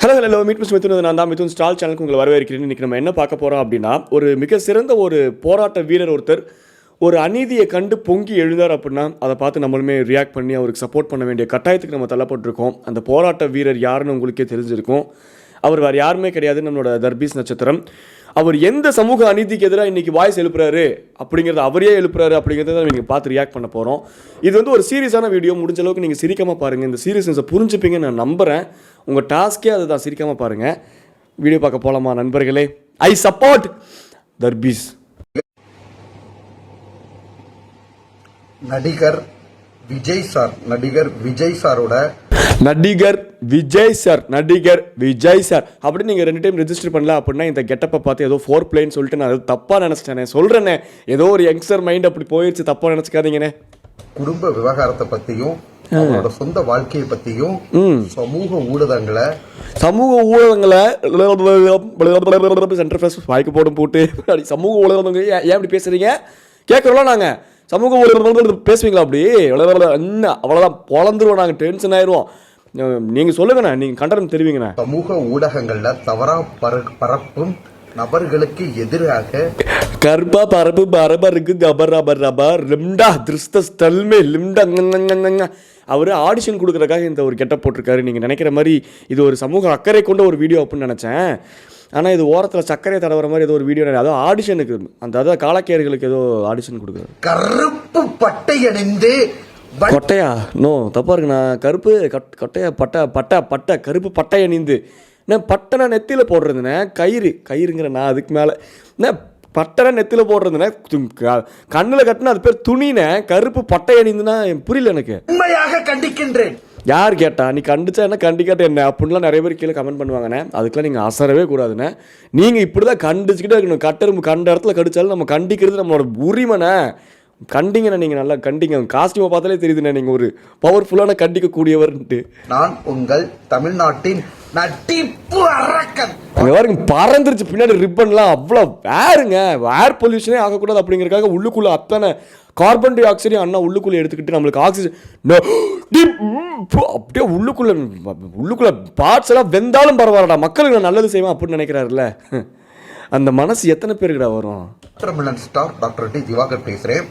Hello meet மித்னு நான் தான் Mithun stall சேனலுக்கு உங்களை வரவேற்கிறேன். இன்றைக்கி நம்ம என்ன பார்க்க போகிறோம் அப்படின்னா, ஒரு மிக சிறந்த ஒரு போராட்ட வீரர் ஒருத்தர் ஒரு அநீதியை கண்டு பொங்கி எழுந்தார் அப்படின்னா அதை பார்த்து நம்மளுமே ரியாக்ட் பண்ணி அவருக்கு சப்போர்ட் பண்ண வேண்டிய கட்டாயத்துக்கு நம்ம தள்ளப்பட்டிருக்கோம். அந்த போராட்ட வீரர் யாருன்னு உங்களுக்கே தெரிஞ்சிருக்கும். அவர் வேறு யாருமே கிடையாது, நம்மளோட தர்பீஸ் நட்சத்திரம். அவர் எந்த சமூக அநீதிக்கு எதிராக இன்றைக்கி வாய்ஸ் எழுப்புறாரு அப்படிங்கிறத அவரே எழுப்புறாரு அப்படிங்கிறத நீங்கள் பார்த்து ரியாக்ட் பண்ண போகிறோம். இது வந்து ஒரு சீரியஸான வீடியோ. முடிஞ்ச அளவுக்கு நீங்கள் சிரிக்காமல் பாருங்கள். இந்த சீரியஸ்னஸை புரிஞ்சுப்பீங்கன்னு நான் நம்புகிறேன். உங்கள் டாஸ்க்கே அதை தான், சிரிக்காமல் பாருங்கள். வீடியோ பார்க்க போகலாமா நண்பர்களே? ஐ சப்போர்ட் தர்பீஸ். நடிகர் விஜய் சார் அப்படி நீங்கள் 2 டைம் ரெஜிஸ்டர் பண்ணல அப்படின்னா இந்த கெட்டப்பை பார்த்து ஏதோ 4 பிளேன்னு சொல்லிட்டு நான் அது தப்பாக நினச்சிட்டேனே. சொல்கிறேனே, ஏதோ ஒரு யங்ஸ்டர் மைண்ட் அப்படி போயிடுச்சு, தப்பாக நினச்சிக்காதீங்கண்ணே. குடும்ப விவகாரத்தை பற்றியும் அவரோட சொந்த வாழ்க்கையை பற்றியும் சமூக ஊடகங்களை சென்டர் வாய்க்கு போடும் போட்டு சமூக ஊடகங்கள் ஏன் இப்படி பேசுறீங்க கேட்குறோம்ல. நாங்கள் சமூக ஊடகங்கள் பேசுவீங்களா அப்படி? அவ்வளோதான், பொழந்துருவோம், நாங்கள் டென்ஷன் ஆயிடுவோம். நீங்கள் சொல்லுங்கண்ணா, நீங்கள் கண்டனம் தெரிவிங்கண்ணா. சமூக ஊடகங்களில் தவறா பரப்பும் நபர்களுக்கு எதிராக கர்ப்பா பரப்பு பரபருக்கு லிம்டா திருஸ்தல்மே லிம்டா. அவர் ஆடிஷன் கொடுக்குறக்காக இந்த ஒரு கெட்டப் போட்டிருக்காரு. நீங்கள் நினைக்கிற மாதிரி இது ஒரு சமூக அக்கறை கொண்ட ஒரு வீடியோ அப்படின்னு நினச்சேன். ஆனால் இது ஓரத்தில் சர்க்கரை தடவுற மாதிரி ஏதோ ஒரு வீடியோ. அதோ ஆடிஷனுக்கு அதாவது காலக்கேர்களுக்கு ஏதோ ஆடிஷன் கொடுக்குறாரு. கருப்பு பட்டை அணிந்து கொட்டையா? நோ, தப்பாக இருக்குண்ணா. கருப்பு கொட்டையா? பட்டை கருப்பு பட்டை அணிந்து நான் பட்டனை நெத்தியில் போடுறதுண்ணே. கயிறுங்கிற நான் அதுக்கு மேலே என்ன பட்டனை நெத்தியில் போடுறதுண்ணே. கண்ணில் கட்டினா அது பேர் துணினே. கருப்பு பட்டை அணிந்துன்னா புரியல எனக்கு. உண்மையாக கண்டிக்கின்றேன். யார் கேட்டா? நீ கண்டிச்சா என்ன, கண்டிக்காட்ட என்ன அப்படின்லாம் நிறைய பேர் கீழே கமெண்ட் பண்ணுவாங்கண்ணே. அதுக்கெல்லாம் நீங்கள் அசரவே கூடாதுண்ணே. நீங்கள் இப்படி தான் கண்டிச்சுக்கிட்டே இருக்கணும். கட்டெரும்பு கண்ட இடத்துல கடிச்சாலும் நம்ம கண்டிக்கிறது நம்மளோட உரிமைண்ணே. கண்டிங்கண்ணே, நீங்கள் நல்லா கண்டிங்க. காஸ்டியூமை பார்த்தாலே தெரியுதுண்ணே நீங்கள் ஒரு பவர்ஃபுல்லான கண்டிக்கக்கூடியவர்ன்ட்டு. நான் உங்கள் தமிழ்நாட்டின் நட்டிப்பு அரக்கன். அங்கே பாருங்க, பறந்துருச்சு பின்னாடி ரிப்பன்லாம். அவ்வளோ வேறுங்க, ஏர் பொல்யூஷனே ஆகக்கூடாது அப்படிங்கிறதுக்காக உள்ளுக்குள்ளே அத்தனை கார்பன் டை ஆக்சைடையும் அண்ணா உள்ளுக்குள்ளே எடுத்துக்கிட்டு நம்மளுக்கு ஆக்சிஜன் அப்படியே உள்ளுக்குள்ளே பார்ட்ஸ் எல்லாம் வெந்தாலும் பரவாயில்லடா, மக்களுக்கு நான் நல்லது செய்வேன் அப்படின்னு நினைக்கிறாருல்ல. அந்த மனசு எத்தனை பேருக்குடா வரும்? ஸ்டார் டாக்டர் டி திவாகர் பேசுறேன்.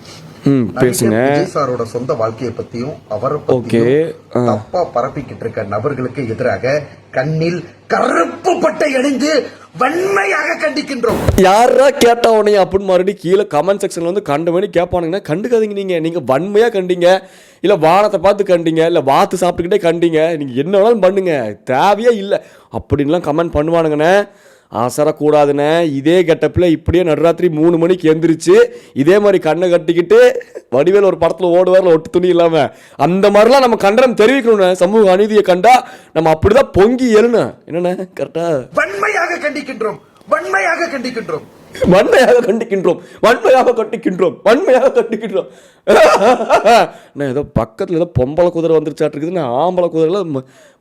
பேசுங்க. விஜய் சாரோட சொந்த வாழ்க்கையை பத்தியும் அவரை பத்தியும் தப்பா பரப்பிக்கிட்டு இருக்க நபர்களுக்கு எதிராக கண்ணில் கருப்பு பட்டை அணிந்து வன்மையாக கண்டிக்கின்றோம். யாரா கேட்டா உடனே அப்படின்னு மறுபடியும் கீழே கமெண்ட் செக்ஷன்ல வந்து கண்டமணி கேட்பானுங்கன்னா கண்டுக்காதீங்க. நீங்க வன்மையா கண்டிங்க, இல்ல வானத்தை பார்த்து கண்டிங்க, இல்ல வாத்து சாப்பிட்டுக்கிட்டே கண்டிங்க. நீங்க என்ன வேணாலும் பண்ணுங்க, தேவையே இல்லை அப்படின்லாம் கமெண்ட் பண்ணுவானுங்கண்ணே. அசரக்கூடாதுண்ணே. இதே கெட்டப்பில் இப்படியே நடுராத்திரி 3 மணிக்கு எந்திரிச்சு இதே மாதிரி கண்ணை கட்டிக்கிட்டு வடிவேல் ஒரு படத்தில் ஓடுவார்ல ஒட்டு துணி இல்லாமல், அந்த மாதிரிலாம் நம்ம கண்டனம் தெரிவிக்கணும்ண்ணே. சமூக அநீதியை கண்டா நம்ம அப்படிதான் பொங்கி எழுணும். என்னண்ணே கரெக்டா? வன்மையாக கண்டிக்கின்றோம். ஏதோ பக்கத்தில் ஏதோ பொம்பளை குதிரை வந்துருச்சாட்டு இருக்குது. ஆம்பளை குதிரைல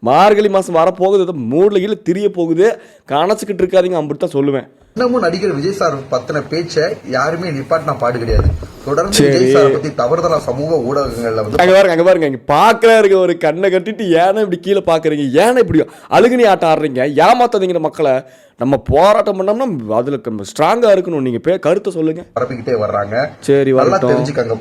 மார்கழி மாதம் வரப்போகுது, ஏதோ மூடில் கீழே திரிய போகுது, கணச்சிக்கிட்டு இருக்காதிங்க அப்படித்தான் சொல்லுவேன். இன்னமும் நடிகர் விஜய் சார் பத்தின பேச்சை யாருமே நிப்பாட்டினா பாடு கிடையாது. தொடர்ந்து விஜய் சார் பத்தி தவறுதலா சமூக ஊடகங்கள்ல வந்து அங்க பாருங்க இங்க பாக்குறாருங்க. ஒரு கண்ணை கட்டிட்டு ஏன்னா இப்படி கீழே பாக்குறீங்க, ஏன்னா இப்படி அழுகுனி ஆட்டம் ஆடுறீங்க, ஏமாத்தாதீங்க மக்களை. நம்ம போராட்டம் பண்ணோம்னா அதுல ஸ்ட்ராங்கா இருக்கணும். நீங்க கருத்தை சொல்லுங்க. பரப்பிக்கிட்டே வர்றாங்க. சரி, நல்லா தெரிஞ்சுக்கங்க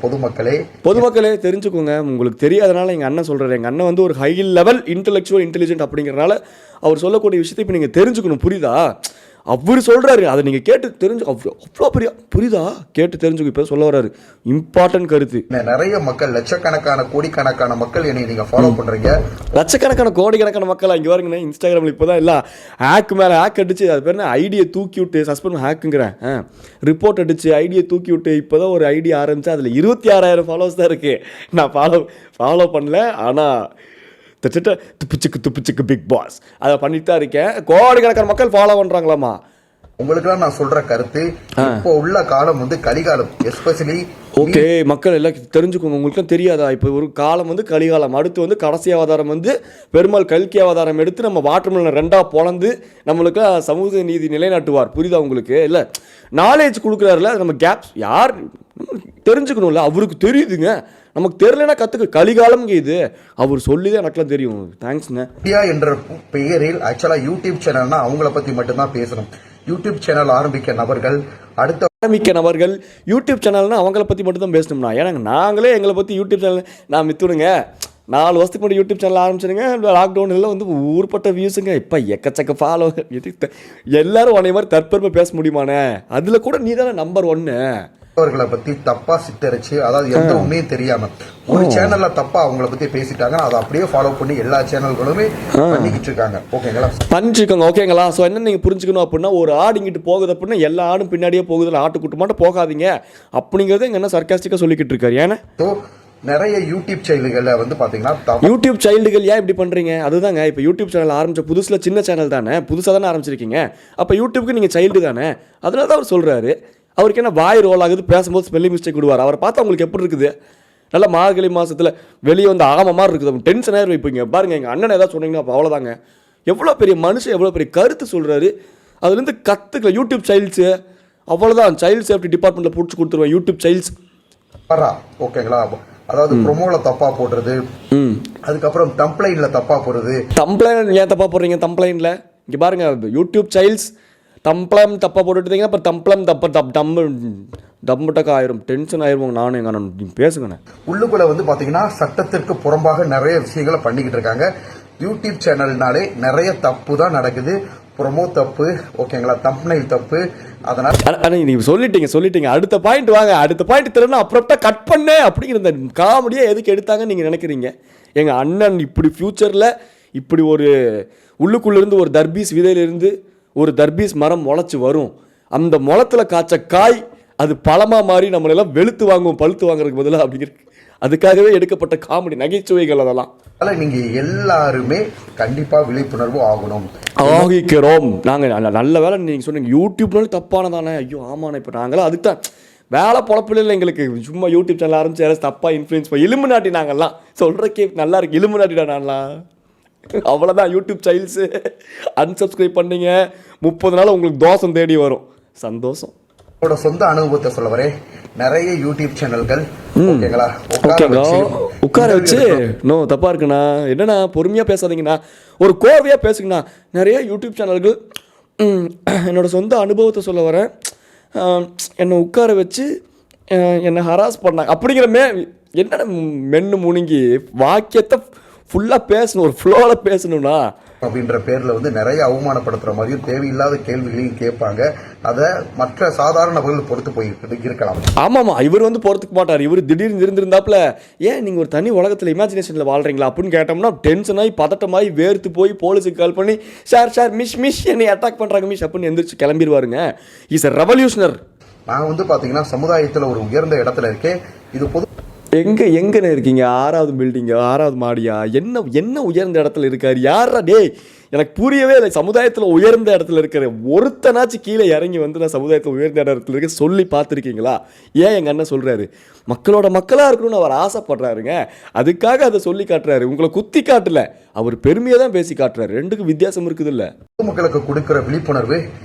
பொதுமக்களே தெரிஞ்சுக்கோங்க. உங்களுக்கு தெரியாதனால எங்க அண்ணன் சொல்றாரு. எங்க அண்ணன் வந்து ஒரு ஹை லெவல் இன்டெலெக்சுவல் இன்டெலிஜென்ட் அப்படிங்கறனால அவர் சொல்லக்கூடிய விஷயத்தை இப்ப நீங்க தெரிஞ்சுக்கணும். புரியுதா? அவர் சொல்றாரு, அதை நீங்க கேட்டு தெரிஞ்சு அவ்வளோ பெரிய புரியுதா? கேட்டு தெரிஞ்சுக்க. இப்ப சொல்ல வர்றாரு இம்பார்ட்டன்ட் கருத்து. நிறைய மக்கள், லட்சக்கணக்கான கோடிக்கணக்கான மக்கள் என்னை நீங்க ஃபாலோ பண்றீங்க. லட்சக்கணக்கான கோடிக்கணக்கான மக்கள் இங்க பாருங்க. இன்ஸ்டாகிராம்ல இப்போதான் இல்ல ஹேக் மேல ஹேக் அடிச்சு, அது பேர் ஐடியை தூக்கி விட்டு சஸ்பெண்ட் ஹேக்குங்கிறேன் ரிப்போர்ட் அடிச்சு ஐடியை தூக்கி விட்டு இப்போதான் ஒரு ஐடி ஆரம்பிச்சு அதுல 26,000 ஃபாலோவர்ஸ் தான் இருக்கு. நான் ஃபாலோ பண்ணல, ஆனா துப்பிச்சுக்கு பிக் பாஸ் அதை பண்ணிட்டு தான் இருக்கேன். கோடிக்கணக்கான மக்கள் ஃபாலோ பண்றாங்களாமா. உங்களுக்குலாம் நான் சொல்ற கருத்து, இப்போ உள்ள காலம் வந்து கலிகாலம். எஸ்பெஷலி ஓகே, மக்கள் எல்லாம் தெரிஞ்சுக்கோங்க. உங்களுக்குலாம் தெரியாதா? இப்போ ஒரு காலம் வந்து கலிகாலம், அடுத்து வந்து கடைசி அவதாரம் வந்து பெருமாள் கல்கி அவதாரம் எடுத்து நம்ம வாட்டர்மெலனை 2ஆக பொளந்து நம்மளுக்கு சமூக நீதி நிலைநாட்டுவார். புரியுதா உங்களுக்கு? இல்லை நாலேஜ் கொடுக்குறாருல, நம்ம கேப்ஸ் யார் தெரிஞ்சுக்கணும்ல, அவருக்கு தெரியுதுங்க. நமக்கு தெரியலனா கற்றுக்க. கலிகாலம்ங்க இது, அவர் சொல்லிதான் எனக்குலாம் தெரியும். தேங்க்ஸ்ங்க. இந்தியா என்ற பெயரில் ஆக்சுவலாக யூடியூப் சேனல்னா அவங்கள பற்றி மட்டும்தான் பேசணும். யூடியூப் சேனல் ஆரம்பிக்க நபர்கள் யூடியூப் சேனல்னா அவங்கள பற்றி மட்டும் தான் பேசணும்னா, ஏன்னா நாங்களே எங்களை பற்றி யூடியூப் சேனல் நான் மித்துடுங்க 4 வருஷத்துக்கு முன்னாடி யூடியூப் சேனல் ஆரம்பிச்சிருங்க. லாக்டவுனில் வந்து ஊர்பட்ட வியூஸுங்க, இப்போ எக்கச்சக்க ஃபாலோ. எல்லாரும் உன்னை மாதிரி தற்பெருமை பேச முடியுமாண்ணே? அதில் கூட நீ தானே நம்பர் 1. அவர்களை பத்தி தப்பா சித்தரிச்சு, அதாவது எந்த உண்மையும் தெரியாம ஒரு சேனல்ல தப்பா அவங்கள பத்தி பேசிட்டாங்க, அதை அப்படியே ஃபாலோ பண்ணி எல்லா சேனல்களுமே பண்ணிக்கிட்டு இருக்காங்க. ஓகேங்களா? பண்ணிருக்காங்க. ஓகேங்களா? ஸோ என்ன நீங்கள் புரிஞ்சுக்கணும் அப்படின்னா, ஒரு ஆடு இங்கிட்டு போகுது அப்படின்னா எல்லா ஆடும் பின்னாடியே போகுதுல, ஆட்டுக்குட்டு போகாதீங்க அப்படிங்கிறது எங்க என்ன சர்க்காஸ்டிக்காக சொல்லிக்கிட்டு இருக்காரு. ஏன்னா நிறைய யூடியூப் சைல்டுகளை வந்து பாத்தீங்கன்னா, யூடியூப் சைல்டுகள் ஏன் இப்படி பண்றீங்க? அதுதாங்க, இப்போ யூடியூப் சேனல் ஆரம்பிச்ச புதுசுல சின்ன சேனல் தானே, புதுசாக தானே ஆரம்பிச்சிருக்கீங்க. அப்போ யூடியூப்க்கு நீங்கள் சைல்டு தானே, அதனால தான் அவர் சொல்றாரு. அவருக்கு என்ன வாய் ரோல் ஆகுது, பேசும்போது ஸ்பெல்லிங் மிஸ்டேக் விடுவார். அவரை பார்த்தா உங்களுக்கு எப்படி இருக்குது? நல்லா மார்கழி மாதத்தில் வெளியே வந்து ஆம மாதிரி இருக்குது, டென்ஷன் ஆயிரம் வைப்பீங்க. பாருங்க, எங்கள் அண்ணன் ஏதாவது சொன்னீங்கன்னா அப்போ அவ்வளோதாங்க. எவ்வளோ பெரிய மனுஷன், எவ்வளோ பெரிய கருத்து சொல்கிறாரு. அதுலேருந்து கற்றுக்கல. யூடியூப் சைல்ட்ஸு அவ்வளோதான், சைல்டு சேஃப்டி டிபார்ட்மெண்ட்டில் பிடிச்சி கொடுத்துருவேன். யூடியூப் சைல்ட்ஸ் ஓகேங்களா? அதாவது ப்ரொமோல தப்பா போடுறது, அதுக்கப்புறம் தம்ப்ளைன்ல தப்பா போடுறது. தம்ப்ளைன் ஏன் தப்பா போடுறீங்க? தம்ப்ளைன்ல இங்கே பாருங்க, யூடியூப் சைல்ட்ஸ் தம்ப்ளம் தப்பாக போட்டுட்டீங்கன்னா அப்புறம் தம்ப்ளம் டம்முட்டக்கா ஆயிரும், டென்ஷன் ஆயிரும். நானும் எங்க அண்ணன் பேசுங்கண்ணே. உள்ளுக்குள்ள வந்து பாத்தீங்கன்னா சட்டத்திற்கு புறம்பாக நிறைய விஷயங்களை பண்ணிக்கிட்டு இருக்காங்க. யூடியூப் சேனல்னாலே நிறைய தப்பு தான் நடக்குது. ப்ரொமோ தப்பு, ஓகேங்களா, தம்ப்நெயில் தப்பு. அதனால நீங்க சொல்லிட்டீங்க. அடுத்த பாயிண்ட் வாங்க. அடுத்த பாயிண்ட் தெரியல, அப்புறம் கட் பண்ண அப்படிங்கிற இந்த காமெடியா எதுக்கு எடுத்தாங்கன்னு நீங்க நினைக்கிறீங்க? எங்க அண்ணன் இப்படி ஃபியூச்சர்ல இப்படி ஒரு உள்ளுக்குள்ள இருந்து ஒரு தர்பீஸ் விதையிலிருந்து ஒரு தர்பீஸ் மரம் முளைச்சு வரும். அந்த முளத்துல காய்ச்ச காய் அது பழமா மாறி நம்மளெல்லாம் வெளுத்து வாங்குவோம், பழுத்து வாங்குறதுக்கு பதிலாக. அப்படிங்கிற அதுக்காகவே எடுக்கப்பட்ட காமெடி நகைச்சுவைகள் அதெல்லாம். நீங்க எல்லாருமே கண்டிப்பா விழிப்புணர்வு ஆகிக்கிறோம். நாங்க நல்ல வேலை நீங்க சொன்னீங்க, யூடியூப்னாலும் தப்பானதானே. ஐயோ ஆமாண்ணே, இப்போ நாங்களாம் அதுக்கு தான் வேலை பொழப்பில் இல்லை எங்களுக்கு. சும்மா யூடியூப் சேனல் ஆரம்பிச்சு யாராவது தப்பா இன்ஃப்ளூயன்ஸ் இலும்பு நாட்டி நாங்கள்லாம் சொல்றக்கே நல்லா இருக்கு. இலும்பு நாட்டிடா நான்லாம். அவ்வளோதான். யூடியூப் சைல்ட்ஸு அன்சப்ஸ்கிரைப் பண்ணீங்க, 30 நாள் உங்களுக்கு தோசம் தேடி வரும். சந்தோஷம். சொந்த அனுபவத்தை சொல்ல வரேன். நிறைய யூடியூப் சேனல்கள் உட்கார வச்சு நோ தப்பா இருக்குண்ணா, என்னண்ணா பொறுமையா பேசாதீங்கண்ணா, ஒரு கோவையா பேசுங்கண்ணா. நிறைய யூடியூப் சேனல்கள் என்னோட சொந்த அனுபவத்தை சொல்ல வரேன், என்னை உட்கார வச்சு என்னை ஹராஸ் பண்ணாங்க அப்படிங்கிற என்னென்ன மென்னு முணுங்கி வாக்கியத்தை ஃபுல்லாக பேசணும், ஒரு ஃப்ளோவில் பேசணும்னா அப்படின்ற பேர்ல வந்து நிறைய அவமானப்படுத்துற மாதிரியும் தேவையில்லாத கேள்விகளையும் கேட்பாங்க. அதை மற்ற சாதாரண நபர்கள் பொறுத்து போய் இருக்கலாம். ஆமாமா, இவர் வந்து பொறுத்துக்க மாட்டார். இவர் திடீர்னு இருந்திருந்தாப்புல, ஏன் நீங்க ஒரு தனி உலகத்துல இமேஜினேஷன்ல வாழ்றீங்களா அப்படின்னு கேட்டோம்னா டென்ஷன் ஆகி பதட்டமாகி வேர்த்து போய் போலீஸுக்கு கால் பண்ணி சார் மிஸ் என்னை அட்டாக் பண்றாங்க மிஸ் அப்படின்னு எந்திரிச்சு கிளம்பிடுவாருங்க. Is a revolutionary. நான் வந்து பாத்தீங்கன்னா சமுதாயத்துல ஒரு உயர்ந்த இடத்துல இருக்கேன். இது பொது எங்கன்னு இருக்கீங்க? 6வது பில்டிங், 6வது மாடியா? என்ன உயர்ந்த இடத்துல இருக்காரு? யாரா டே? எனக்கு புரியவே இல்லை. சமுதாயத்தில் உயர்ந்த இடத்துல இருக்கிற ஒருத்தனாச்சும் கீழே இறங்கி வந்து நான் சமுதாயத்தில் உயர்ந்த இடத்துல இருக்க சொல்லி பார்த்துருக்கீங்களா? ஏன் எங்கள் அண்ணன் சொல்கிறாரு, மக்களோட மக்களாக இருக்கணும்னு அவர் ஆசைப்படுறாருங்க. அதுக்காக அதை சொல்லி காட்டுறாரு. உங்களை குத்தி காட்டல, அவர் பெருமையை தான் பேசி காட்டுறாரு. ரெண்டுக்கும் வித்தியாசம் இருக்குது இல்லை? பொதுமக்களுக்கு கொடுக்கிற விழிப்புணர்வு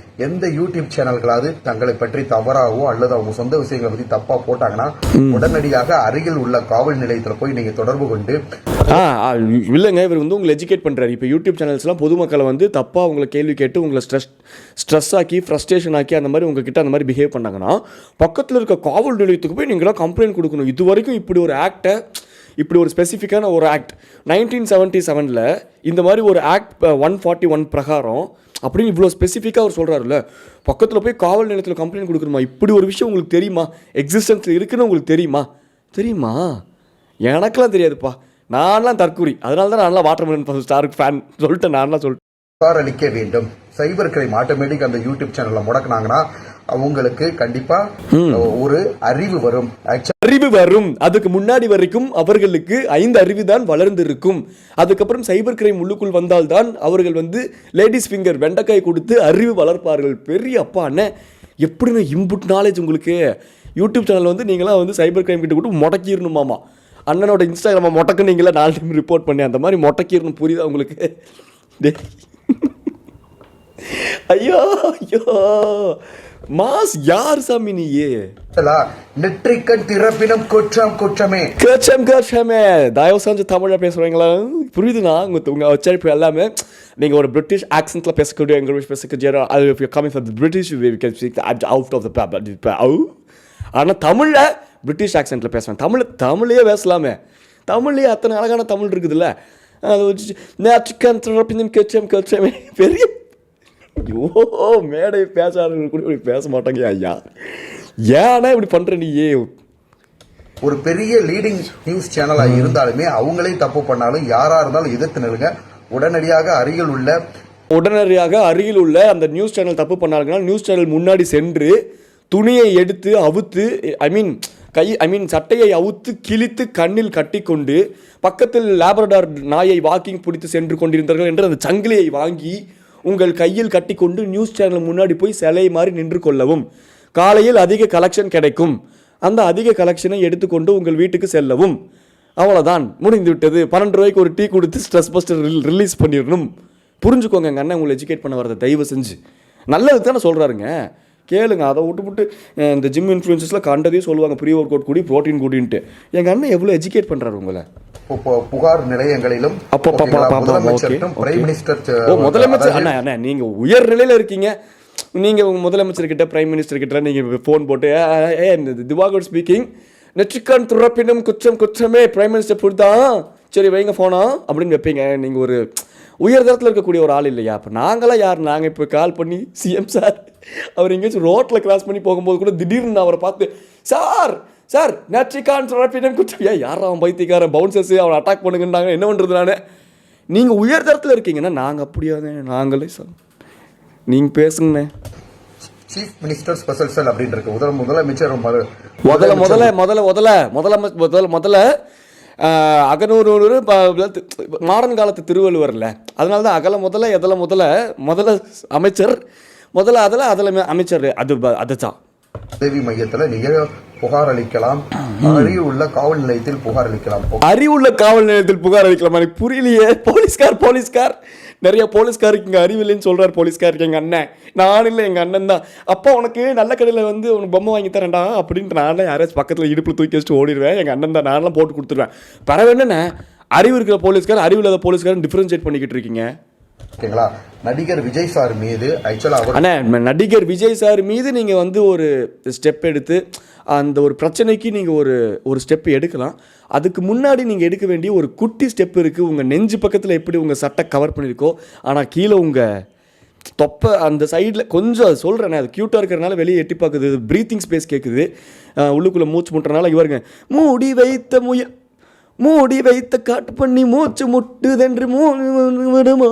எந்த யூடியூப் சேனல்களாவது தங்களை பற்றி தவறாகவோ அல்லது அவங்க சொந்த விஷயங்களை பற்றி தப்பா போட்டாங்கன்னா உடனடியாக அருகில் உள்ள காவல் நிலையத்தில் போய் நீங்க தொடர்பு கொண்டு இல்லைங்க, இவர் வந்து உங்களை எஜுகேட் பண்ணுறாரு. இப்போ யூடியூப் சேனல்ஸ்லாம் பொதுமக்களை வந்து தப்பாக உங்களை கேள்வி கேட்டு உங்களை ஸ்ட்ரெஸ் ஆக்கி ஃப்ரஸ்ட்ரேஷன் ஆக்கி அந்த மாதிரி உங்ககிட்ட அந்த மாதிரி பிஹேவ் பண்ணாங்கன்னா பக்கத்தில் இருக்க காவல் நிலையத்துக்கு போய் நீங்களாம் கம்ப்ளைண்ட் கொடுக்கணும். இது வரைக்கும் இப்படி ஒரு ஆக்டை, இப்படி ஒரு ஸ்பெசிஃபிக்கான ஒரு ஆக்ட் 1977 இந்த மாதிரி ஒரு ஆக்ட் 141 பிரகாரம் அப்படின்னு இவ்வளோ ஸ்பெசிஃபிக்காக அவர் சொல்கிறாருல்ல, பக்கத்தில் போய் காவல் நிலையத்தில் கம்ப்ளைண்ட் கொடுக்கணுமா? இப்படி ஒரு விஷயம் உங்களுக்கு தெரியுமா? எக்ஸிஸ்டன்ஸில் இருக்குன்னு உங்களுக்கு தெரியுமா? எனக்கெல்லாம் தெரியாதுப்பா. நான்லாம் தற்கூரி. அதனால தான் நான்லாம் வாட்டர்மெலன் ஸ்டாருக்கு ஃபேன் சொல்லிட்டேன். நான்லாம் சொல்லிட்டேன். அளிக்க வேண்டும். சைபர் கிரைம் ஆட்டோமேட்டிக் அந்த யூடியூப் சேனல்ல முடக்கினாங்கன்னா அவங்களுக்கு கண்டிப்பா ஒரு அறிவு வரும். அதுக்கு முன்னாடி வரைக்கும் அவர்களுக்கு 5 அறிவு தான் வளர்ந்து இருக்கும். அதுக்கப்புறம் சைபர் கிரைம் உள்ளுக்குள் வந்தால்தான் அவர்கள் வந்து லேடிஸ் ஃபிங்கர் வெண்டைக்காய் கொடுத்து அறிவு வளர்ப்பார்கள். பெரிய அப்பா அண்ணன், எப்படின்னு இன்புட் நாலேஜ் உங்களுக்கு யூடியூப் சேனல் வந்து நீங்களாம் வந்து சைபர் கிரைம் கிட்ட கூட முடக்கிடணுமாமா. அண்ணனோட இன்ஸ்டாகிராமை முடக்கு நீங்களா 4 டைம் ரிப்போர்ட் பண்ணி அந்த மாதிரி முடக்கிடணும். புரியுதா உங்களுக்கு? ஐயோ ஐயோ மாஸ் யார் சாமி நீயே? நெற்றிக்கண் திறப்பினும் குற்றம் குற்றமே. குற்றமே. தயவு செஞ்சு தமிழில் பேசுகிறீங்களா? புரியுதுண்ணா உங்கள் உச்சரிப்பு எல்லாமே. நீங்கள் ஒரு பிரிட்டிஷ் ஆக்சென்ட்டில் பேசக்கூடிய இங்கிலீஷ் பேசக்கூடிய coming from the British out of the paper. ஆனால் தமிழில் பிரிட்டிஷ் ஆக்சென்ட்டில் பேசுவேன். தமிழையே பேசலாமே. தமிழ்லேயே அத்தனை அழகான தமிழ் இருக்குதுல்ல. அதை வச்சு நெற்றிக்கண் திறப்பினும் குற்றமே பெரிய. ஐயோ மேடை பேசாதவங்க கூட இப்படி பேச மாட்டாங்க ஐயா. ஏன்னா இப்படி பண்ற நீயே? ஒரு பெரிய லீடிங் நியூஸ் சேனலா இருந்தாலுமே அவங்களே தப்பு பண்ணாலும் யாரா இருந்தாலும் எதிர்த்து நிலுங்க. உடனடியாக அருகில் உள்ள அந்த நியூஸ் சேனல் தப்பு பண்ணாங்கன்னா நியூஸ் சேனல் முன்னாடி சென்று துணியை எடுத்து அவுத்து சட்டையை அவுத்து கிழித்து கண்ணில் கட்டி கொண்டு பக்கத்தில் லேப்ரடார் நாயை வாக்கிங் பிடித்து சென்று கொண்டிருந்தார்கள் என்று அந்த சங்கிலியை வாங்கி உங்கள் கையில் கட்டிக்கொண்டு நியூஸ் சேனல் முன்னாடி போய் சிலை மாதிரி நின்று கொள்ளவும். காலையில் அதிக கலெக்ஷன் கிடைக்கும். அந்த அதிக கலெக்ஷனை எடுத்துக்கொண்டு உங்கள் வீட்டுக்கு செல்லவும். அவ்வளோதான், முடிந்து விட்டது. 12 ரூபாய்க்கு ஒரு டீ கொடுத்து ஸ்ட்ரெஸ் பஸ்டர் ரிலீஸ் பண்ணிடணும். புரிஞ்சுக்கோங்க, எங்கள் அண்ணன் உங்களை எஜுகேட் பண்ண வரதை தயவு செஞ்சு. நல்லது தானே சொல்கிறாருங்க, கேளுங்க. அதை விட்டு இந்த ஜிம் இன்ஃப்ளூயன்சஸில் கண்டதையும் சொல்லுவாங்க, ப்ரீ ஒர்க் அவுட் கூடி ப்ரோட்டீன் கூடின்ட்டு. எங்கள் அண்ணன் எவ்வளோ எஜுகேட் பண்ணுறாரு உங்களை. புகார் நிலையங்களிலும் முதலமைச்சர் அண்ணா நீங்கள் உயர் நிலையில் இருக்கீங்க. நீங்கள் முதலமைச்சர்கிட்ட பிரைம் மினிஸ்டர் கிட்ட நீங்கள் ஃபோன் போட்டு திவாகர் ஸ்பீக்கிங் நெற்றிக்கண் துறப்பினும் குற்றமே பிரைம் மினிஸ்டர் புரிதான் சரி வைங்க ஃபோனா அப்படின்னு வைப்பீங்க. நீங்கள் ஒரு உயர் தரத்தில் இருக்கக்கூடிய ஒரு ஆள் இல்லையா? அப்போ நாங்களாம் யார்? நாங்கள் இப்போ கால் பண்ணி சிஎம் சார் அவர் எங்கேயாச்சும் ரோட்டில் கிராஸ் பண்ணி போகும்போது கூட திடீர்னு அவரை பார்த்து சார் நெற்றிக்கண் துறப்பினும் குற்றம். யார் அவன் பைத்தியக்காரன் பவுன்சர்ஸ் அவனை அட்டாக் பண்ணுங்கன்னாங்க. என்ன பண்ணுறது? நான் நீங்கள் உயர் தரத்தில் இருக்கீங்கன்னா நாங்கள் அப்படியாங்க. நாங்களே சார் நீங்கள் பேசுங்கண்ணே. சீஃப் மினிஸ்டர் ஸ்பெஷல் செல் அப்படின்னு இருக்கு. முதலமைச்சர் முதல்ல அகநூறு மாடர்ன் காலத்து திருவள்ளுவரில். அதனால தான் அகல முதல்ல அமைச்சர் அதில் அமைச்சர். அதுதான் உதவி மையத்தில் நீங்கள் புகார் அளிக்கலாம். அறிவுள்ள காவல் நிலையத்தில் புகார் அளிக்கலாம். எனக்கு புரியலையே. போலீஸ்கார் நிறைய போலீஸ்காருக்கு இங்கே அறிவில்லைன்னு சொல்கிறார் போலீஸ்காருக்கு எங்கள் அண்ணன். நான் இல்லை, எங்கள் அண்ணன் தான். அப்பா உனக்கு நல்ல கடையில் வந்து உனக்கு பொம்மை வாங்கி தரேன்டா அப்படின்ட்டு நான்லாம் யாராச்சும் பக்கத்தில் இடுப்பில் தூக்கி வச்சுட்டு ஓடிடுவேன். எங்கள் அண்ணன் தான், நான்லாம் போட்டு கொடுத்துருவேன். பரவாயில்ல என்னென்ன அறிவு இருக்கிற போலீஸ்கார் அறிவு இல்லாத போலீஸ்காரன் டிஃபரன்ஷியேட் பண்ணிக்கிட்டு இருக்கீங்க. ஓகேங்களா? நடிகர் விஜய் சார் மீது நடிகர் விஜய் சார் மீது நீங்கள் வந்து ஒரு ஸ்டெப் எடுத்து அந்த ஒரு பிரச்சனைக்கு நீங்கள் ஒரு ஸ்டெப் எடுக்கலாம். அதுக்கு முன்னாடி நீங்கள் எடுக்க வேண்டிய ஒரு குட்டி ஸ்டெப் இருக்குது. உங்கள் நெஞ்சு பக்கத்தில் எப்படி உங்கள் சட்டை கவர் பண்ணியிருக்கோ, ஆனால் கீழே உங்கள் தொப்பை அந்த சைடில் கொஞ்சம் சொல்கிறேன். அது க்யூட்டாக இருக்கிறனால வெளியே எட்டி பார்க்குது, ப்ரீத்திங் ஸ்பேஸ் கேட்குது, உள்ளுக்குள்ளே மூச்சு முட்டுறனால இவருங்க மூடி வைத்த காட்டு பண்ணி மூச்சு முட்டுதென்று விடுமா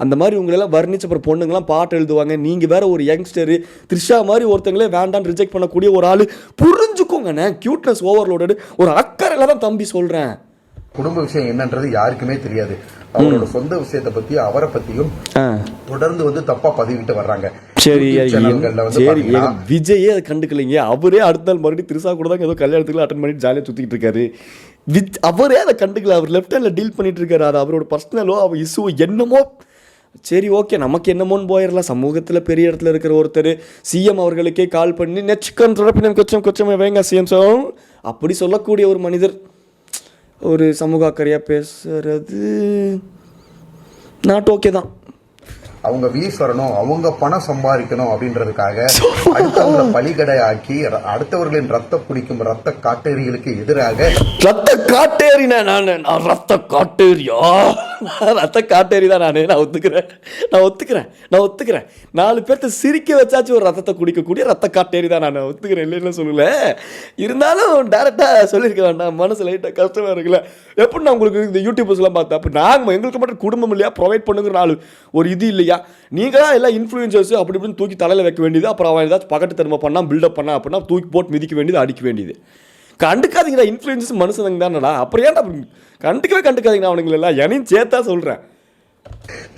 அந்த மாதிரி உங்களெல்லாம் வர்ணிச்சு அப்புறம் பொண்ணுங்களாம் பாட்டு எழுதுவாங்க. நீங்கள் வேற ஒரு யங்ஸ்டரு த்ரிஷா மாதிரி ஒருத்தங்களே வேண்டான்னு ரிஜெக்ட் பண்ணக்கூடிய ஒரு ஆள். புரிஞ்சுக்கோங்கண்ணே, க்யூட்னஸ் ஓவர்லோடு ஒரு அக்கறையில் தான் தம்பி சொல்கிறேன். குடும்ப விஷயம் என்னன்றது யாருக்குமே தெரியாது. அவரோட சொந்த விஷயத்தை பத்தி அவரை பத்தியும் தொடர்ந்து வந்து தப்பா பதிவிட்டு வர்றாங்க. சரி விஜயே அதை கண்டுக்கலைங்க. அவரே அடுத்த நாள் மறுபடியும் திருசா கூட தான் ஏதோ கல்யாணத்துக்குள்ள அட்டன் பண்ணிட்டு ஜாலியாக சுத்திட்டு இருக்காரு. அவரே அதை கண்டுக்கல. அவர் லெஃப்ட் ஹேண்ட்ல டீல் பண்ணிட்டு இருக்காரு. அது அவரோட பர்சனலோ அவர் இஷ்யூ என்னமோ. சரி ஓகே, நமக்கு என்னமோன்னு போயிடலாம். சமூகத்தில் பெரிய இடத்துல இருக்கிற ஒருத்தர் சிஎம் அவர்களுக்கே கால் பண்ணி நெச்சிக்கன் துறப்பினம் கொச்சம் வேங்க சிஎம் சார் அப்படி சொல்லக்கூடிய ஒரு மனிதர் ஒரு சமூக அக்கறையாக பேசுறது நாட் ஓகே தான். அவங்க வியூஸ் வரணும், அவங்க பணம் சம்பாதிக்கணும் அப்படின்றதுக்காக அடுத்தவங்களை பலிகடை ஆக்கி அடுத்தவர்களின் ரத்தம் குடிக்கும் ரத்த காட்டேரிகளுக்கு எதிராக ரத்த காட்டேரினா ரத்த காட்டேரி தான் நான் ஒத்துக்கிறேன். 4 பேர்த்த சிரிக்க வச்சாச்சும் ஒரு ரத்தத்தை குடிக்கக்கூடிய ரத்த காட்டேரி தான் நான் ஒத்துக்கிறேன். இல்லைன்னு சொல்லல. இருந்தாலும் டேரெக்டாக சொல்லியிருக்க வேண்டாம், மனசு லைட்டாக கஷ்டமாக இருக்குல்ல. எப்படி நான் உங்களுக்கு இந்த யூடியூபர்ஸ்லாம் பார்த்தேன். அப்போ நாங்கள் எங்களுக்கு மட்டும் குடும்பம் இல்லையா, ப்ரொவைட் பண்ணுங்கிற நாள் ஒரு இது இல்லையா? நீங்களாம் எல்லாம் இன்ஃப்ளூயன்சர்ஸ் அப்படி இப்படின்னு தூக்கி தலையில் வைக்க வேண்டியது. அப்புறம் அவன் ஏதாச்சும் பக்கத்து தன்மை பண்ணால் பில்டப் பண்ணா அப்படின்னா தூக்கி போட்டு மிதிக்க வேண்டியது, அடிக்க வேண்டியது. கண்டுக்காதீங்கடா, இன்ஃப்ளூயன்சஸ் மனுஷங்க தானடா. அப்புறம் ஏன்டா கண்டுக்காதீங்கடா அவனுங்களெல்லாம். என்னையும் சேர்த்தா சொல்கிறேன்.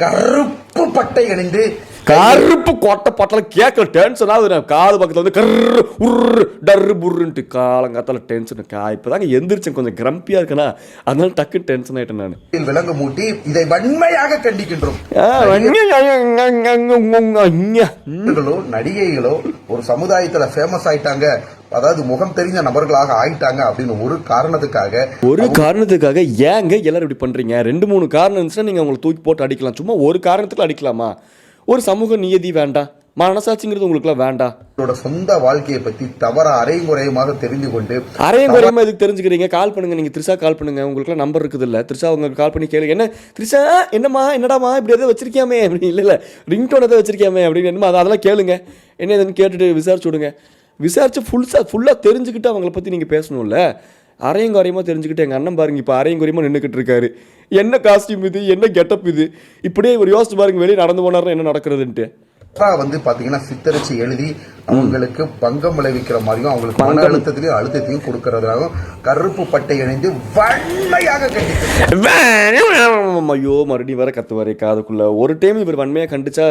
கருப்பு பட்டை அணிந்து கருப்பு கொட்டை பட்டெல்லாம் கேட்கல டென்ஷன் ஆகுது. காது பக்கத்தில் வந்து கர்ரு உர்ரு டர்ரு புர்ருன்ட்டு காலங்காத்தால டென்ஷன். இப்போதாங்க எந்திரிச்சேன், கொஞ்சம் கிரம்பியா இருக்கேனா, அதனால டக்கு டென்ஷன் ஆயிட்டேன் நான். விலங்கு மூட்டி இதை வன்மையாக கண்டிக்கின்றோம். நடிகைகளோ ஒரு சமுதாயத்துல ஃபேமஸ் ஆயிட்டாங்க, அதாவது முகம் தெரிஞ்ச நபர்களாக ஆயிட்டாங்க அப்படின்னு ஒரு காரணத்துக்காக ஏங்க எல்லாரும் இப்படி பண்றீங்க? 2-3 காரணம் இருந்துச்சுன்னா நீங்க அவங்களை தூக்கி போட்டு அடிக்கலாம். சும்மா ஒரு காரணத்துக்கு அடிக்கலாமா? ஒரு சமூக நியதி வேண்டாம், மனசாட்சிங்கிறது உங்களுக்குலாம் வேண்டாம். சொந்த வாழ்க்கையை பத்தி தவற அரைங்குறையமாக தெரிந்து கொண்டு அரைங்குறையமா எதுக்கு தெரிஞ்சுக்கிறீங்க? கால் பண்ணுங்க, நீங்க த்ரிஷா கால் பண்ணுங்க, உங்களுக்குலாம் நம்பர் இருக்குது இல்ல? த்ரிஷா உங்களுக்கு கால் பண்ணி கேளுங்க, என்ன த்ரிஷா என்னடாமா இப்படி எதாவது வச்சிருக்கியாமே அப்படி இல்ல ரிங்டோன் எதாவது வச்சிருக்கியாமே அப்படின்னு என்னமா அதெல்லாம் கேளுங்க. என்ன எதுன்னு கேட்டுட்டு விசாரிச்சு விடுங்க. விசாரிச்சு ஃபுல்லாக தெரிஞ்சுக்கிட்டு அவங்கள பற்றி நீங்கள் பேசணும்ல. அரையங்குறையமாக தெரிஞ்சுக்கிட்டு எங்கள் அண்ணன் பாருங்க இப்போ அரையங்குறையமாக நின்றுக்கிட்டு இருக்காரு. என்ன காஸ்டியூம் இது, என்ன கெட்டப் இது, இப்படியே ஒரு யோசிச்சு பாருங்க வெளியே நடந்து போனார்னா என்ன நடக்கிறதுன்ட்டு. வந்து பாத்தீங்கன்னா சித்தரிச்சு எழுதி அவங்களுக்கு பங்கம் விளைவிக்கிற மாதிரியும் அவங்களுக்கு மன அழுத்தத்திலையும் அழுத்தத்தையும் கொடுக்கறதாகவும் கருப்பு பட்டை இணைந்து வன்மையாக ஐயோ மறுபடியும் வேற கத்துவாரே காதுக்குள்ள. ஒரு டைம் இவர் வன்மையாக கண்டிச்சா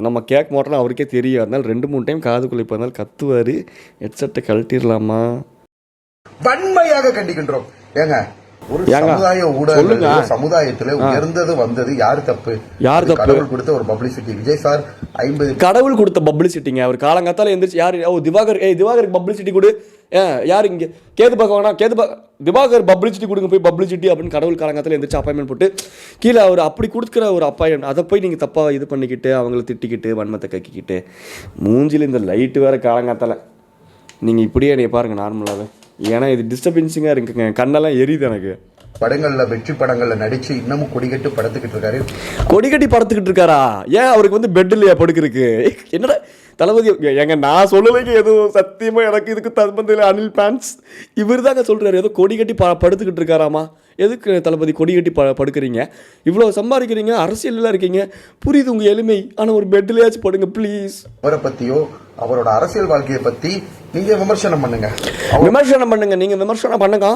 நம்ம கேட்க மாட்டோம்னா அவருக்கே தெரியும். அதனால 2-3 டைம் காதுக்குள்ள இப்போ அதனால கத்துவாரு. ஹெட்செட்டை கழட்டிடலாமா? வன்மையாக கண்டிக்கின்றோம். ஏங்க ஒரு சமுதாய ஊடகங்கள் சமுதாயத்துல உயர்ந்தது வந்தது யாரு தப்பு? கடவுள் கொடுத்த ஒரு பப்ளிசிட்டி. விஜய் சார் 50 கடவுள் கொடுத்த பப்ளிசிட்டிங்க. அவர் காலங்காத்தால எந்திரிச்சு யாரு திவாகர் பப்ளிசிட்டி கொடு, யாரு இங்க கேது பகவானா திவாகர் பப்ளிசிட்டி கொடுங்க போய் பப்ளிசிட்டி அப்படின்னு கடவுள் காலங்காத்தால எந்திரிச்சு அப்பாயின்மெண்ட் போட்டு கீழே அவர் அப்படி கொடுக்குற ஒரு அப்பாயின்மெண்ட், அதை போய் நீங்க தப்பா இது பண்ணிக்கிட்டு அவங்களை திட்டிக்கிட்டு வன்மத்தை கக்கிக்கிட்டு மூஞ்சில இந்த லைட்டு வேற காலங்காத்தால நீங்க இப்படியே என்னைய பாருங்க நார்மலாவே. ஏன்னா இது டிஸ்டர்பன்ஸிங்காக இருக்குங்க, கண்ணெல்லாம் எரியுது எனக்கு. படங்கள்ல வெற்றி படங்கள்ல நடிச்சு இன்னமும் கொடிகட்டி படுத்துக்கிட்டு இருக்காரு. கொடிகட்டி படுத்துக்கிட்டு இருக்காரா? ஏன் அவருக்கு வந்து பெட் இல்லையா படுக்கிறதுக்கு? என்னடா தளபதி எங்க நான் சொல்லலைங்க எதுவும், சத்தியமா எனக்கு இதுக்கு தம்பந்தியில் அனில் பேன்ஸ் இவர் தாங்க சொல்றாரு ஏதோ கொடிகட்டி படுத்துக்கிட்டு இருக்காராமா. எதுக்கு தளபதி கொடிகட்டி படுக்கிறீங்க? இவ்வளோ சம்பாதிக்கிறீங்க, அரசியல்லாம் இருக்கீங்க, புரியுது உங்க எளிமை, ஆனால் ஒரு பெட்லையாச்சும் படுங்க ப்ளீஸ். அவரை பத்தியோ அவரோட அரசியல் வாழ்க்கையை பத்தி நீங்க விமர்சனம் பண்ணுங்க, நீங்க விமர்சனம் பண்ணுங்க.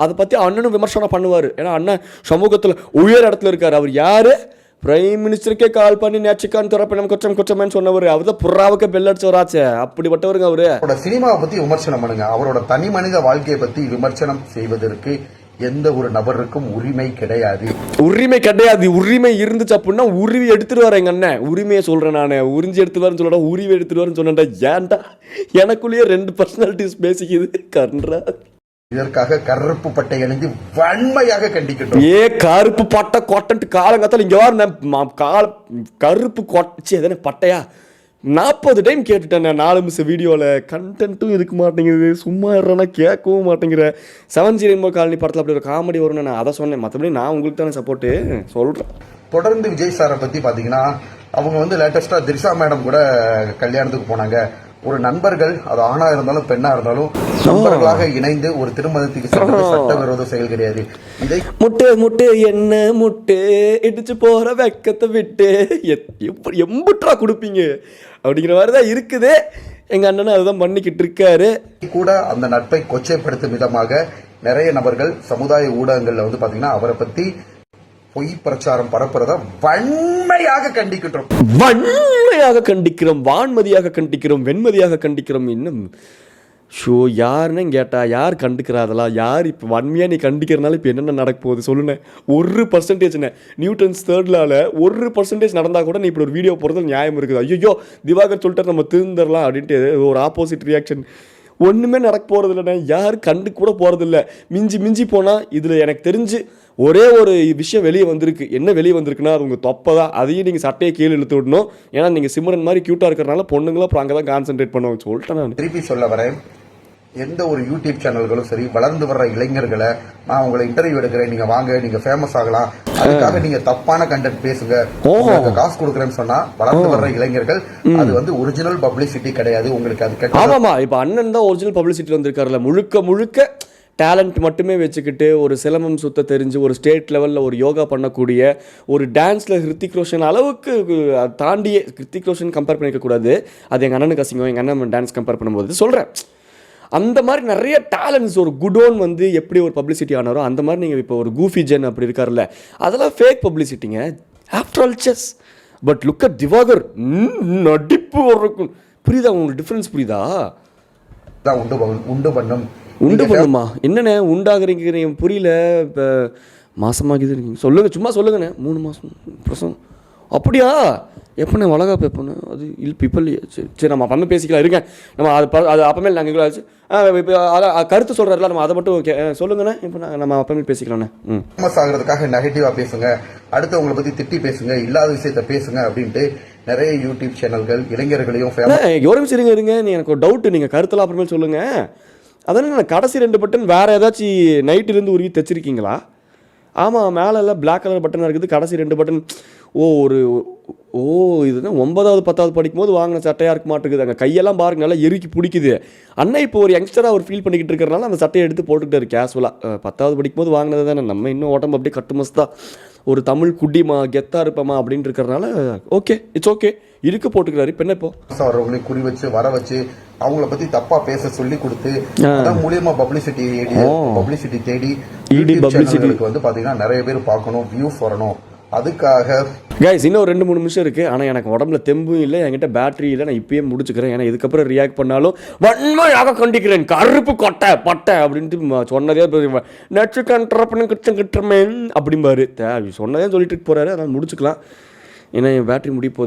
அதை பத்தி அண்ணனும் விமர்சனம் பண்ணுவாரு. ஏன்னா அண்ணன் சமூகத்துல உயர் இடத்துல இருக்காரு. அவர் யாரு? பிரைம் மினிஸ்டருக்கே கால் பண்ணி நேச்சுக்கான் திறப்பணம் கொச்சம் சொன்னவர். அவர் தான் புறாவுக்கு பெல் அடிச்சவராச்சே, அப்படிப்பட்டவருங்க அவரு. அவரோட சினிமாவை பத்தி விமர்சனம் பண்ணுங்க. அவரோட தனி மனித வாழ்க்கையை பத்தி விமர்சனம் செய்வதற்கு எந்த ஒரு நபருக்கும் உரிமை கிடையாது. உரிமை இருந்துச்சு அப்படின்னா உரிமை எடுத்துட்டு வர எங்க அண்ணன். உரிமையை சொல்றேன் நானு, உறிஞ்சி எடுத்துட்டு சொல்ல உரிமை எடுத்துட்டு வரேன்னு சொன்னேன்டா. ஏன்டா எனக்குள்ளேயே 2 பர்சனாலிட்டிஸ் பேசிக்குது கன்றா. இதற்காக கருப்பு பட்டை அணிந்து வன்மையாக கண்டிக்கின்றோம். கருப்பு பட்டை கொட்டன்ட்டு காலங்காத்தால இங்க வாரு கருப்பு கொட்டை பட்டையா 40 டைம் கேட்டுட்டேன் 4 நிமிஷம் வீடியோவில். கண்டென்ட்டும் இருக்க மாட்டேங்குது, சும்மா இருறேன்னா கேட்கவும் மாட்டேங்கிற. 7 காலனி படத்தில் அப்படி ஒரு காமெடி வரும்னு நான் அதை சொன்னேன். மற்றபடி நான் உங்களுக்கு தானே சப்போர்ட்டு சொல்கிறேன். தொடர்ந்து விஜய் சாரை பற்றி பார்த்தீங்கன்னா அவங்க வந்து லேட்டஸ்டாக திரிஷா மேடம் கூட கல்யாணத்துக்கு போனாங்க. ஒரு நண்பர்கள், அது ஆணா இருந்தாலும் பெண்ணா இருந்தாலும் நண்பர்களாக இணைந்து ஒரு திருமணத்துக்கு செல்வது சட்டவிரோத செயல் கிடையாது. இதை முட்டை என்ன முட்டை இடிச்சு போற வெக்கத்தை விட்டு எம்புட்ரா கொடுப்பீங்க அப்படிங்கிற மாதிரிதான் இருக்குது. எங்க அண்ணன் அதுதான் பண்ணிக்கிட்டு இருக்காரு. கூட அந்த நட்பை கொச்சைப்படுத்தும் விதமாக நிறைய நபர்கள் சமுதாய ஊடகங்கள்ல வந்து பாத்தீங்கன்னா அவரை பத்தி பொய் பிரச்சாரம் பரப்புறத வன்மையாக கண்டிக்கின்றோம். வான்மதியாக கண்டிக்கிறோம், வெண்மதியாக கண்டிக்கிறோம். இன்னும் யாருன்னு கேட்டா யார் கண்டுக்கிறாதெல்லாம்? யார் இப்போ வன்மையாக நீ கண்டிக்கிறனால இப்போ என்னென்ன நடக்க போகுது சொல்லுங்க? 1% நியூட்டன்ஸ் 3rd லால 1% நடந்தால் கூட நீ இப்படி ஒரு வீடியோ போடுறது நியாயம் இருக்குது. ஐயோ திவாகர் சொல்லிட்டு நம்ம திருந்தரலாம் அப்படின்ட்டு ஒரு ஆப்போசிட் ரியாக்ஷன். ஒன்றுமே நடக்க போகிறது இல்லைண்ணே, யாரும் கண்டு கூட போகிறதில்ல. மிஞ்சி போனால் இதில் எனக்கு தெரிஞ்சு ஒரே ஒரு விஷயம் வெளியே வந்திருக்கு. என்ன வெளியே வந்திருக்குன்னா அது உங்கள் தொப்பை தான். அதையும் நீங்கள் சட்டையை கீழே இழுத்து விடணும். ஏன்னா நீங்கள் சிம்ரன் மாதிரி க்யூட்டாக இருக்கிறனால பொண்ணுங்களும் அப்புறம் அங்கே தான் கான்சென்ட்ரேட் பண்ணுவாங்க சொல்லிட்டேன். நான் திருப்பி சொல்ல வரேன், எந்த ஒரு யூடியூப் சேனல்களும் சரி, வளர்ந்து வர்ற இளைஞர்களை நான் உங்களை இன்டர்வியூ எடுக்கிறேன், நீங்க வாங்க, நீங்க ஃபேமஸ் ஆகலாம், அதுக்காக நீங்க தப்பான கண்டென்ட் பேசுங்க, காசு கொடுக்குறேன்னு சொன்னா வளர்ந்து வர்ற இளைஞர்கள் அது வந்து ஒரிஜினல் பப்ளிசிட்டி கிடையாது. உங்களுக்கு அது கிடையாது. ஆமாமா, இப்ப அண்ணன் தான் ஒரிஜினல் பப்ளிசிட்டி வந்திருக்காருல்ல. முழுக்க டேலண்ட் மட்டுமே வச்சுக்கிட்டு ஒரு சிலம்பம் சுத்த தெரிஞ்சு ஒரு ஸ்டேட் லெவலில் ஒரு யோகா பண்ணக்கூடிய ஒரு டான்ஸில் ஹிருத்திக் ரோஷன் அளவுக்கு தாண்டியே. ஹிருத்திக் ரோஷன் கம்பேர் பண்ணிக்கக்கூடாது, அது எங்கள் அண்ணனுக்கு அசிங்கம். எங்கள் அண்ணன் டான்ஸ் கம்பேர் பண்ணும்போது சொல்கிறேன். அந்த மாதிரி நிறைய டேலண்ட்ஸ், ஒரு குடோன் வந்து எப்படி ஒரு பப்ளிசிட்டி ஆனாரோ அந்த மாதிரி நீங்கள் இப்போ ஒரு கூஃபி ஜென் அப்படி இருக்கார்ல, அதெல்லாம் ஃபேக் பப்ளிசிட்டிங்க. After all chess but look at Diwakar நடிப்பு இருக்கும். புரியுதா உங்களுக்கு டிஃப்ரென்ஸ்? புரியுதா? தான் உண்டு பண்ணும். உண்டு பண்ணுமா? என்னண்ணே உண்டாகிறீங்க புரியல. இப்போ மாசமாகுது சொல்லுங்க, சும்மா சொல்லுங்கண்ணே. 3 மாதம் பிரசவம் அப்படியா? எப்போண்ணே வளகாப்பு எப்போண்ணே? அது இல்லை சரி சரி, நம்ம அப்பமே பேசிக்கலாம் இருங்க. நம்ம அது அப்பமே நாங்கள் ஆச்சு. இப்போ அதான் கருத்து சொல்கிறாருல, நம்ம அதை மட்டும் ஓகே சொல்லுங்கண்ணே. இப்போ நம்ம அப்பமே பேசிக்கலாண்ணே. ஃபேமஸ் ஆகிறதுக்காக நெகட்டிவாக பேசுங்க, அடுத்தவங்களை பற்றி திட்டி பேசுங்க, இல்லாத விஷயத்த பேசுங்க அப்படின்ட்டு நிறைய யூடியூப் சேனல்கள் இளைஞர்களையும் ஒரு நிமிஷம் இருங்க. எனக்கு ஒரு டவுட்டு, நீங்கள் கருத்தெல்லாம் அப்புறமே சொல்லுங்கள். அதனால் நான் கடைசி 2 பட்டன் வேறு ஏதாச்சும் நைட்டிலேருந்து உருவி தைச்சிருக்கீங்களா? ஆமாம், மேலெல்லாம் பிளாக் கலர் பட்டனாக இருக்குது, கடைசி 2 பட்டன். இதுதான் 9வது 10வது படிக்கும்போது வாங்கின சட்டையாக இருக்க மாட்டேங்குது. அங்கே கையெல்லாம் பாருங்க, நல்லா எரிக்கி பிடிக்குது. அண்ணா இப்போ ஒரு யங்ஸ்டராக ஒரு ஃபீல் பண்ணிக்கிட்டு இருக்கிறனால அந்த சட்டையை எடுத்து போட்டுக்கிட்டாரு கேஷுவலாக. 10வது படிக்கும்போது வாங்கினது தானே, நம்ம இன்னும் உடம்பு அப்படியே கட்டுமஸ்தா ஒரு தமிழ் குட்டிமா கெத்தாக இருப்போமா அப்படின்னு இருக்கிறனால ஓகே, இட்ஸ் ஓகே, இருக்கு போட்டுக்கிறாரு. இப்போ என்ன இப்போ வர்றவங்களை குறி வச்சு வர வச்சு அவங்கள பத்தி தப்பா பேச சொல்லி கொடுத்து அதன் மூலியமா பப்ளிசிட்டி தேடி சேனல்களுக்கு வந்து பாத்தீங்கன்னா நிறைய பேர் பார்க்கணும், வியூஸ் வரணும். அதுக்காக கைஸ் இன்னும் 2-3 நிமிஷம் இருக்குது. ஆனால் எனக்கு உடம்புல தெம்பும் இல்லை, என்கிட்ட பேட்டரி இல்லை. நான் இப்பயே முடிச்சுக்கிறேன். ஏன்னா இதுக்கப்புறம் ரியாக்ட் பண்ணாலும் வன்மையாக கண்டிக்கிறேன். கருப்பு கொட்டை பட்டை அப்படின்ட்டு சொன்னதே நச்சு கண்ட்ரப்பன்னு கிட்டமே அப்படிம்பாரு. சொன்னதே சொல்லிட்டு போகிறாரு. அதனால் முடிச்சுக்கலாம். ஏன்னா என் பேட்டரி முடிய போகுது.